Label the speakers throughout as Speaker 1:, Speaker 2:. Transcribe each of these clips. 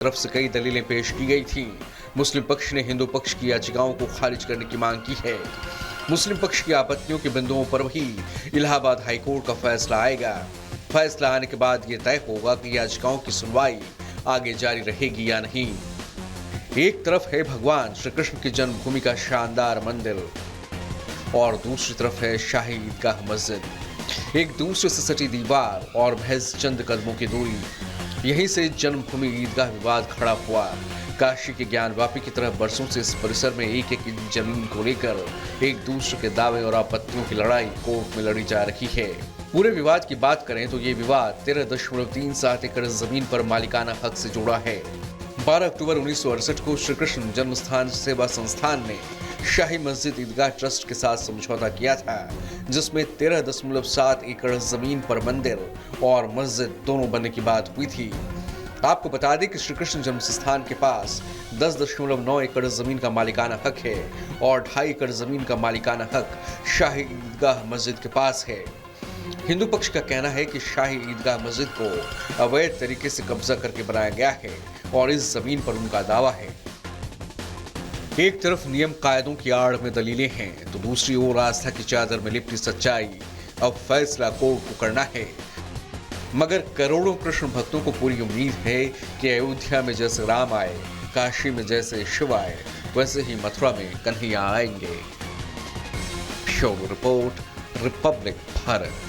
Speaker 1: तरफ से कई दलीलें पेश की गई थीं। मुस्लिम पक्ष ने हिंदू पक्ष की याचिकाओं को खारिज करने की मांग की है। मुस्लिम पक्ष की आपत्तियों के बिंदुओं पर भी इलाहाबाद हाईकोर्ट का फैसला आएगा। फैसला आने के बाद ये तय होगा कि याचिकाओं की सुनवाई आगे जारी रहेगी या नहीं। एक तरफ है भगवान श्री कृष्ण की जन्मभूमि का शानदार मंदिर और दूसरी तरफ है शाही ईदगाह मस्जिद। एक दूसरे से सटी दीवार और महज चंद कदमों की दूरी। यहीं से जन्मभूमि ईदगाह विवाद खड़ा हुआ। काशी के ज्ञानवापी की तरह बरसों से इस परिसर में एक एक इंच जमीन को लेकर एक दूसरे के दावे और आपत्तियों की लड़ाई कोर्ट में लड़ी जा रही है। पूरे विवाद की बात करें तो ये विवाद 13.37 एकड़ जमीन पर मालिकाना हक से जुड़ा है। 12 अक्टूबर 1968 को श्री कृष्ण जन्मस्थान सेवा संस्थान ने शाही मस्जिद ईदगाह ट्रस्ट के साथ समझौता किया था, जिसमें 13.7 एकड़ जमीन पर मंदिर और मस्जिद दोनों बनने की बात हुई थी। आपको बता दें कि श्री कृष्ण जन्मस्थान के पास 10.9 एकड़ जमीन का मालिकाना हक है और 2.5 एकड़ जमीन का मालिकाना हक शाही ईदगाह मस्जिद के पास है। हिंदू पक्ष का कहना है कि शाही ईदगाह मस्जिद को अवैध तरीके से कब्जा करके बनाया गया है और इस जमीन पर उनका दावा है। एक तरफ नियम कायदों की आड़ में दलीलें हैं तो दूसरी ओर आस्था की चादर में लिपटी सच्चाई। अब फैसला कोर्ट को करना है, मगर करोड़ों कृष्ण भक्तों को पूरी उम्मीद है कि अयोध्या में जैसे राम आए, काशी में जैसे शिव आए, वैसे ही मथुरा में कन्हैया आएंगे। Bureau report, Republic Bharat.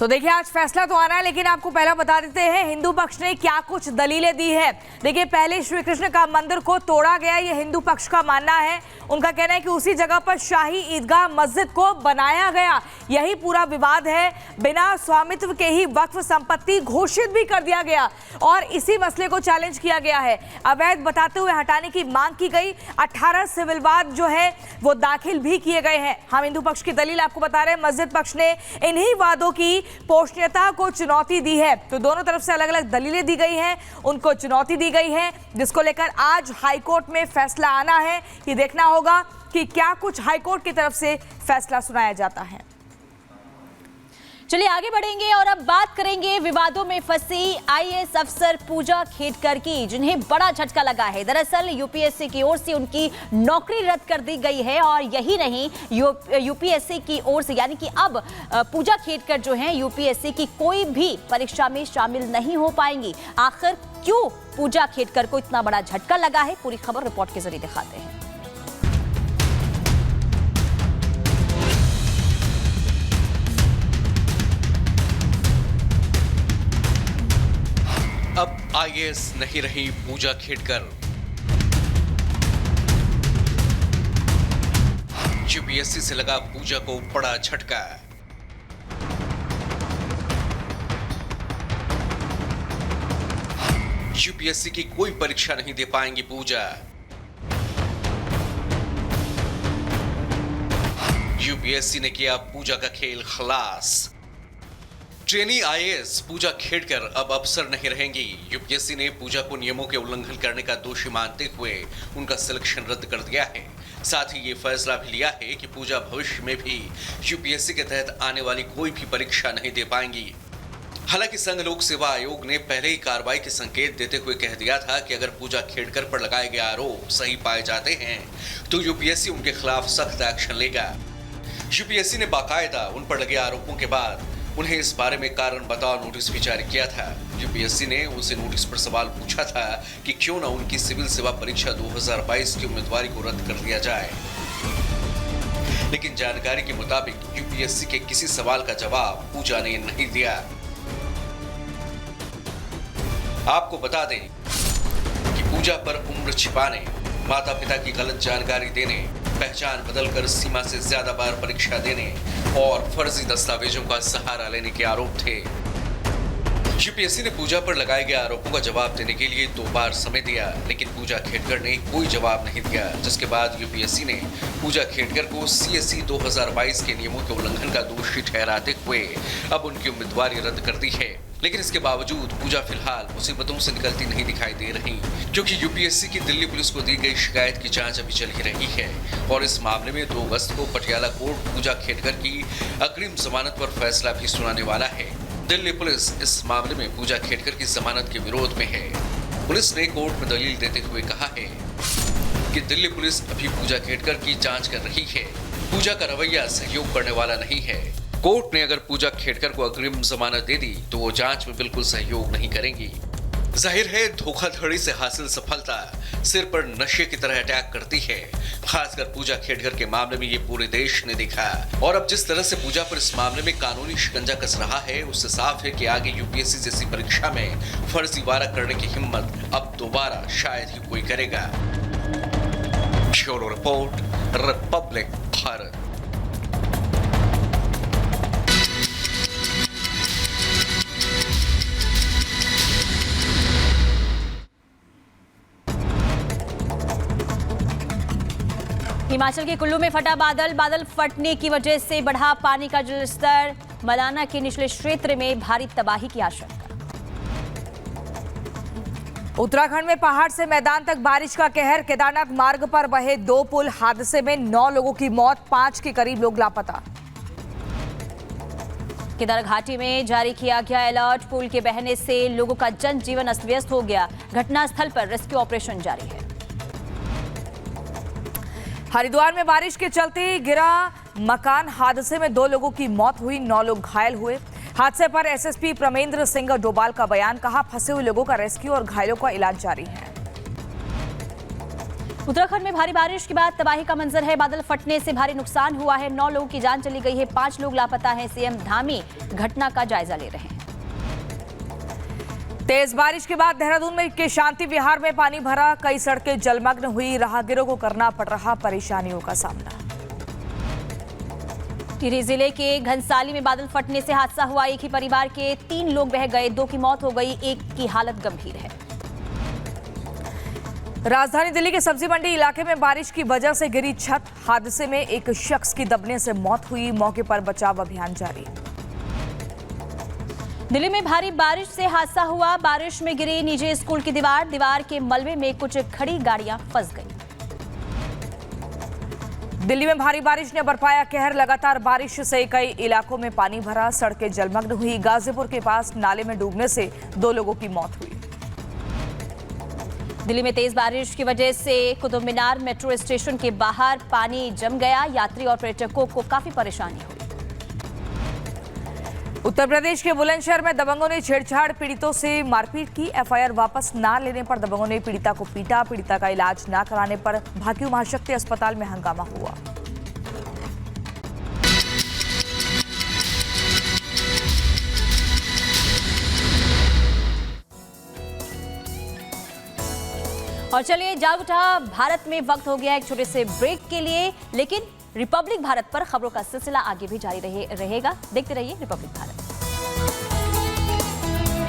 Speaker 2: तो देखिए, आज फैसला तो आना है, लेकिन आपको पहला बता देते हैं हिंदू पक्ष ने क्या कुछ दलीलें दी है। देखिए, पहले श्री कृष्ण का मंदिर को तोड़ा गया, ये हिंदू पक्ष का मानना है। उनका कहना है कि उसी जगह पर शाही ईदगाह मस्जिद को बनाया गया, यही पूरा विवाद है। बिना स्वामित्व के ही वक्फ संपत्ति घोषित भी कर दिया गया और इसी मसले को चैलेंज किया गया है। अवैध बताते हुए हटाने की मांग की गई। 18 सिविल वाद जो है वो दाखिल भी किए गए हैं। हम हिंदू पक्ष की दलील आपको बता रहे हैं। मस्जिद पक्ष ने इन्हीं वादों की पोषणीयता को चुनौती दी है। तो दोनों तरफ से अलग अलग दलीलें दी गई हैं, उनको चुनौती दी गई है, जिसको लेकर आज हाईकोर्ट में फैसला आना है। ये देखना होगा कि क्या कुछ हाईकोर्ट की तरफ से फैसला सुनाया जाता है।
Speaker 3: चलिए आगे बढ़ेंगे और अब बात करेंगे विवादों में फंसी आईएएस अफसर पूजा खेडकर की, जिन्हें बड़ा झटका लगा है। दरअसल यूपीएससी की ओर से उनकी नौकरी रद्द कर दी गई है और यही नहीं, यूपीएससी की ओर से यानी कि अब पूजा खेडकर जो है यूपीएससी की कोई भी परीक्षा में शामिल नहीं हो पाएंगी। आखिर क्यों पूजा खेडकर को इतना बड़ा झटका लगा है, पूरी खबर रिपोर्ट के जरिए दिखाते हैं।
Speaker 1: अब आईएएस नहीं रही पूजा खेडकर। यूपीएससी से लगा पूजा को बड़ा झटका। यूपीएससी की कोई परीक्षा नहीं दे पाएंगी पूजा। यूपीएससी ने किया पूजा का खेल खलास। ट्रेनी आईएएस पूजा खेडकर अब अफसर नहीं रहेंगी। यूपीएससी ने पूजा को नियमों के उल्लंघन करने का दोषी मानते हुए उनका सिलेक्शन रद्द कर दिया है। साथ ही ये फैसला भी लिया है कि पूजा भविष्य में भी यूपीएससी के तहत आने वाली कोई भी परीक्षा नहीं दे पाएंगी। हालांकि संघ लोक सेवा आयोग ने पहले ही कार्रवाई के संकेत देते हुए कह दिया था कि अगर पूजा खेडकर पर लगाए गए आरोप सही पाए जाते हैं तो यूपीएससी उनके खिलाफ सख्त एक्शन लेगा। यूपीएससी ने बाकायदा उन पर लगे आरोपों के बाद उन्हें इस बारे में कारण बताओ नोटिस भी जारी किया था। यूपीएससी ने उनसे नोटिस पर सवाल पूछा था कि क्यों न उनकी सिविल सेवा परीक्षा 2022 की उम्मीदवारी को रद्द कर दिया जाए, लेकिन जानकारी के मुताबिक यूपीएससी के किसी सवाल का जवाब पूजा ने नहीं दिया। आपको बता दें कि पूजा पर उम्र छिपाने, माता पिता की गलत जानकारी देने, पहचान बदलकर सीमा से ज्यादा बार परीक्षा देने और फर्जी दस्तावेजों का सहारा लेने के आरोप थे। यूपीएससी ने पूजा पर लगाए गए आरोपों का जवाब देने के लिए 2 बार समय दिया, लेकिन पूजा खेडकर ने कोई जवाब नहीं दिया, जिसके बाद यूपीएससी ने पूजा खेडकर को सीएसई 2022 के नियमों के उल्लंघन का दोषी ठहराते हुए अब उनकी उम्मीदवारी रद्द कर दी है। लेकिन इसके बावजूद पूजा फिलहाल मुसीबतों से निकलती नहीं दिखाई दे रही, क्योंकि यूपीएससी की दिल्ली पुलिस को दी गई शिकायत की जांच अभी चल ही रही है और इस मामले में 2 अगस्त को पटियाला कोर्ट पूजा खेडकर की अग्रिम जमानत पर फैसला भी सुनाने वाला है। दिल्ली पुलिस इस मामले में पूजा खेडकर की जमानत के विरोध में है। पुलिस ने कोर्ट में दलील देते हुए कहा है कि दिल्ली पुलिस अभी पूजा खेडकर की जांच कर रही है। पूजा का रवैया सहयोग करने वाला नहीं है। कोर्ट ने अगर पूजा खेडकर को अग्रिम जमानत दे दी तो वो जांच में बिल्कुल सहयोग नहीं करेंगी। जाहिर है धोखाधड़ी से हासिल सफलता सिर पर नशे की तरह अटैक करती है। खासकर पूजा खेडकर के मामले में ये पूरे देश ने देखा और अब जिस तरह से पूजा पर इस मामले में कानूनी शिकंजा कस रहा है उससे साफ है कि आगे यूपीएससी जैसी परीक्षा में फर्जीवाड़ा करने की हिम्मत अब दोबारा शायद ही कोई करेगा। Bureau report, Republic Bharat.
Speaker 3: Himachal के कुल्लू में फटा बादल फटने की वजह से बढ़ा पानी का जलस्तर। मलाना के निचले क्षेत्र में भारी तबाही की आशंका।
Speaker 2: उत्तराखंड में पहाड़ से मैदान तक बारिश का कहर। केदारनाथ मार्ग पर बहे 2 पुल हादसे में 9 लोगों की मौत, 5 के करीब लोग लापता।
Speaker 3: केदार घाटी में जारी किया गया अलर्ट। पुल के बहने से लोगों का जनजीवन अस्त व्यस्त हो गया। घटनास्थल पर रेस्क्यू ऑपरेशन जारी है।
Speaker 2: हरिद्वार में बारिश के चलते गिरा मकान, हादसे में 2 लोगों की मौत हुई, 9 लोग घायल हुए। हादसे पर एसएसपी प्रमेंद्र सिंह डोभाल का बयान, कहा फंसे हुए लोगों का रेस्क्यू और घायलों का इलाज जारी है।
Speaker 3: उत्तराखंड में भारी बारिश के बाद तबाही का मंजर है। बादल फटने से भारी नुकसान हुआ है। 9 लोगों की जान चली गई है, 5 लोग लापता हैं। सीएम धामी घटना का जायजा ले रहे हैं।
Speaker 2: तेज बारिश के बाद देहरादून में के शांति विहार में पानी भरा, कई सड़कें जलमग्न हुई। राहगीरों को करना पड़ रहा परेशानियों का सामना।
Speaker 3: टिहरी जिले के घनसाली में बादल फटने से हादसा हुआ। एक ही परिवार के 3 लोग बह गए, 2 की मौत हो गई, 1 की हालत गंभीर है।
Speaker 2: राजधानी दिल्ली के सब्जी मंडी इलाके में बारिश की वजह से गिरी छत, हादसे में एक शख्स की दबने से मौत हुई। मौके पर बचाव अभियान जारी।
Speaker 3: दिल्ली में भारी बारिश से हादसा हुआ। बारिश में गिरी निजी स्कूल की दीवार के मलबे में कुछ खड़ी गाड़ियां फंस गईं।
Speaker 2: दिल्ली में भारी बारिश ने बरपाया कहर। लगातार बारिश से कई इलाकों में पानी भरा, सड़कें जलमग्न हुई। गाजीपुर के पास नाले में डूबने से 2 लोगों की मौत हुई।
Speaker 3: दिल्ली में तेज बारिश की वजह से कुतुब मीनार मेट्रो स्टेशन के बाहर पानी जम गया। यात्री और पर्यटकों को काफी परेशानी हुई।
Speaker 2: उत्तर प्रदेश के बुलंदशहर में दबंगों ने छेड़छाड़, पीड़ितों से मारपीट की। एफआईआर वापस ना लेने पर दबंगों ने पीड़िता को पीटा। पीड़िता का इलाज ना कराने पर भाकियू महाशक्ति अस्पताल में हंगामा हुआ।
Speaker 3: और चलिए जाग उठा भारत में वक्त हो गया एक छोटे से ब्रेक के लिए, लेकिन रिपब्लिक भारत पर खबरों का सिलसिला आगे भी जारी रहेगा। देखते रहिए रिपब्लिक भारत।